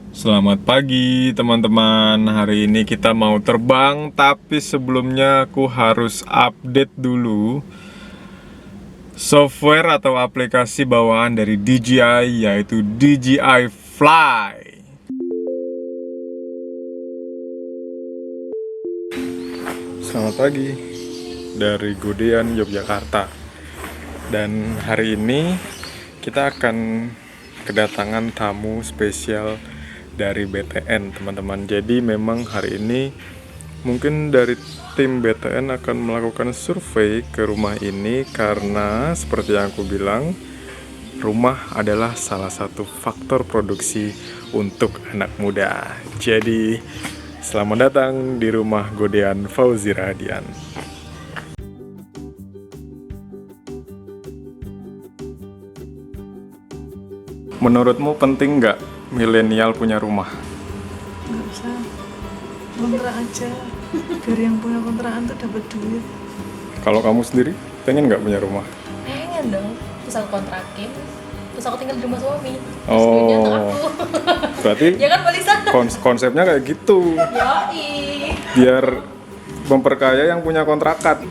Selamat pagi teman-teman. Hari ini kita mau terbang, tapi sebelumnya aku harus update dulu software atau aplikasi bawaan dari DJI, yaitu DJI Fly. Selamat pagi dari Godean, Yogyakarta. Dan hari ini kita akan kedatangan tamu spesial dari BTN, teman-teman. Jadi memang hari ini mungkin dari tim BTN akan melakukan survei ke rumah ini, karena seperti yang aku bilang, rumah adalah salah satu faktor produksi untuk anak muda. Jadi selamat datang di rumah Godean Fauzi Radian. Menurutmu penting nggak milenial punya rumah? Nggak usah, kontrak aja biar yang punya kontrakan tuh dapat duit. Kalau kamu sendiri pengen nggak punya rumah? Pengen dong, terus aku kontrakin, terus aku tinggal di rumah suami, terus Oh. duitnya untuk aku. Berarti Ya kan Mbak Lisa? konsepnya kayak gitu, Yoi. biar memperkaya yang punya kontrakan.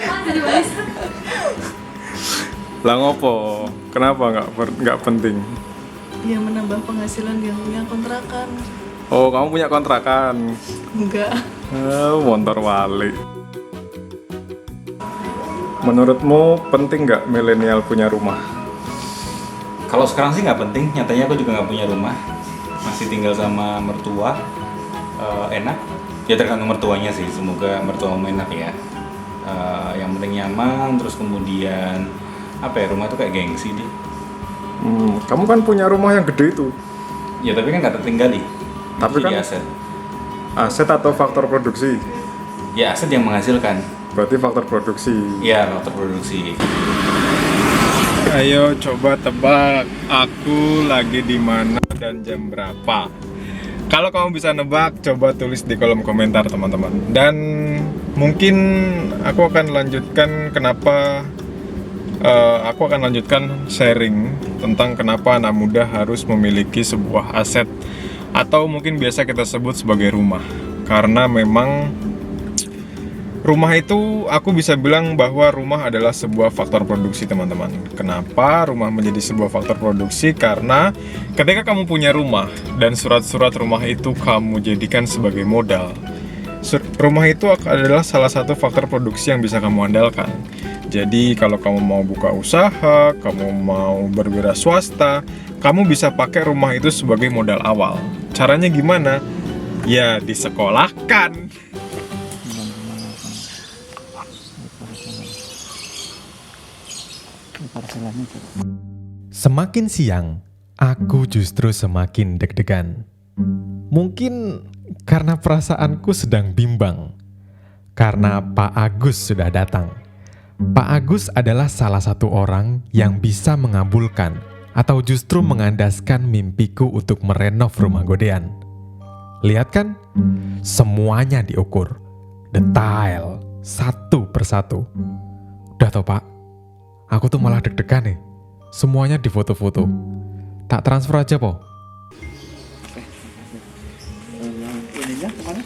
Jadi Mbak Lisa. Lah ngopo? Kenapa nggak penting? Ya menambah penghasilan yang punya kontrakan. Oh, kamu punya kontrakan? Enggak. Motor wali. Menurutmu penting nggak milenial punya rumah? Kalau sekarang sih nggak penting, nyatanya aku juga nggak punya rumah, masih tinggal sama mertua, enak. Ya tergantung mertuanya sih, semoga mertuamu enak ya. Yang penting nyaman, terus kemudian apa ya, rumah itu kayak gengsi deh. Kamu kan punya rumah yang gede itu. Ya tapi kan nggak tertinggali. Tapi Itu jadi kan- aset. Aset atau faktor produksi? Ya aset yang menghasilkan. Berarti faktor produksi. Ya faktor produksi. Ayo coba tebak, aku lagi di mana dan jam berapa. Kalau kamu bisa nebak, coba tulis di kolom komentar teman-teman. Dan mungkin aku akan lanjutkan aku akan lanjutkan sharing tentang kenapa anak muda harus memiliki sebuah aset, atau mungkin biasa kita sebut sebagai rumah. Karena memang rumah itu, aku bisa bilang bahwa rumah adalah sebuah faktor produksi, teman-teman. Kenapa rumah menjadi sebuah faktor produksi? Karena ketika kamu punya rumah dan surat-surat rumah itu kamu jadikan sebagai modal, rumah itu adalah salah satu faktor produksi yang bisa kamu andalkan. Jadi kalau kamu mau buka usaha, kamu mau berwira swasta, kamu bisa pakai rumah itu sebagai modal awal. Caranya gimana? Ya disekolahkan. Semakin siang, aku justru semakin deg-degan. Mungkin karena perasaanku sedang bimbang. Karena Pak Agus sudah datang. Pak Agus adalah salah satu orang yang bisa mengabulkan atau justru mengandaskan mimpiku untuk merenov rumah Godean. Lihat kan? Semuanya diukur. Detail, satu persatu. Udah toh Pak? Aku tuh malah deg-degan nih. Semuanya difoto-foto. Tak transfer aja, Po. Ininya kemana?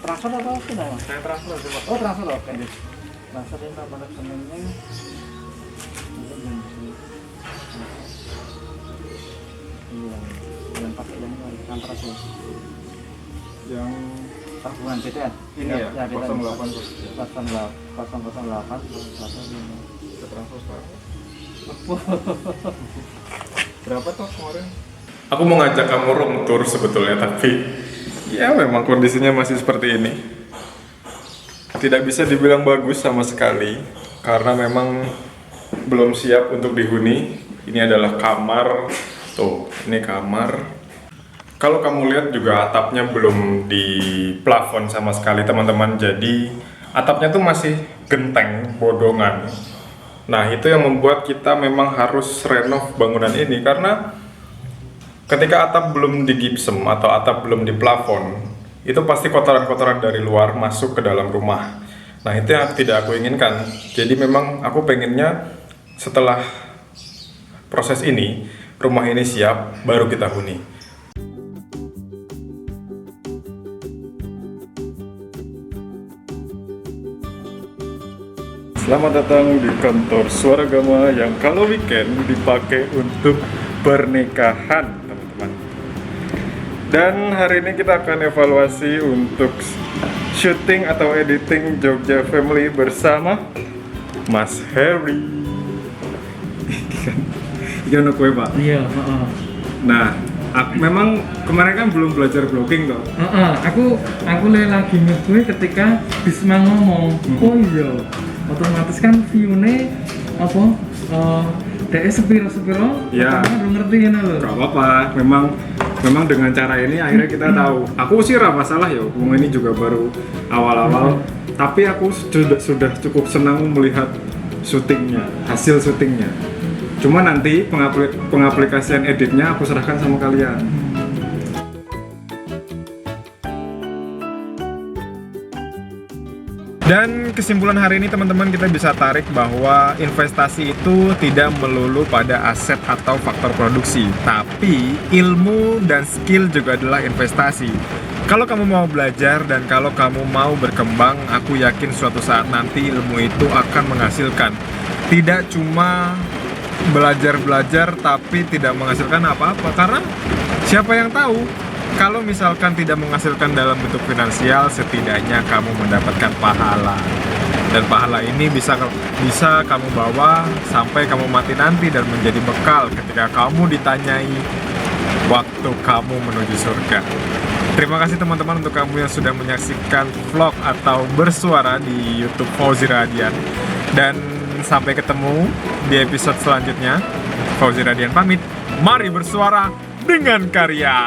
Transfer atau sudah? Saya transfer aja, Pak. Oh, transfer, oke. Transferin nomor rekeningnya. Iya, yang pakai yang kantor aja. Yang Tabungan BTN. ini ya, 08 008 Kita transfer sekarang. Berapa tuh kemarin? Aku mau ngajak kamu room tour sebetulnya, tapi ya memang kondisinya masih seperti ini. Tidak bisa dibilang bagus sama sekali, karena memang belum siap untuk dihuni. Ini adalah kamar. Tuh, ini kamar. Kalau kamu lihat juga atapnya belum di plafon sama sekali, teman-teman. Jadi atapnya tuh masih genteng, bodongan. Nah, itu yang membuat kita memang harus renov bangunan ini, karena ketika atap belum digipsum atau atap belum di plafon, itu pasti kotoran-kotoran dari luar masuk ke dalam rumah. Nah, itu yang tidak aku inginkan. Jadi memang aku pengennya setelah proses ini, rumah ini siap, baru kita huni. Selamat datang di kantor Suara Gama yang kalau weekend dipakai untuk pernikahan, teman-teman. Dan hari ini kita akan evaluasi untuk syuting atau editing Jogja Family bersama Mas Harry. Iya, kue Pak. Iya, heeh. Nah, memang kemarin kan belum belajar vlogging toh. Aku lagi ngebuy ketika Bisma ngomong, oh iya, otomatis kan view-nya apa? Dia sepiro-sepiro, Iya. belum ngerti ya lho. Gak apa-apa, memang dengan cara ini akhirnya kita tahu. Aku sih gak masalah ya, ini juga baru awal-awal. Tapi aku sudah cukup senang melihat syutingnya, hasil syutingnya. Cuma nanti pengaplikasian editnya aku serahkan sama kalian. Dan kesimpulan hari ini teman-teman, kita bisa tarik bahwa investasi itu tidak melulu pada aset atau faktor produksi, tapi ilmu dan skill juga adalah investasi. Kalau kamu mau belajar dan kalau kamu mau berkembang, aku yakin suatu saat nanti ilmu itu akan menghasilkan. Tidak cuma belajar-belajar tapi tidak menghasilkan apa-apa, karena siapa yang tahu? Kalau misalkan tidak menghasilkan dalam bentuk finansial, setidaknya kamu mendapatkan pahala. Dan pahala ini bisa kamu bawa sampai kamu mati nanti dan menjadi bekal ketika kamu ditanyai waktu kamu menuju surga. Terima kasih teman-teman untuk kamu yang sudah menyaksikan vlog atau bersuara di YouTube Fauzi Radian. Dan sampai ketemu di episode selanjutnya. Fauzi Radian pamit. Mari bersuara dengan karya.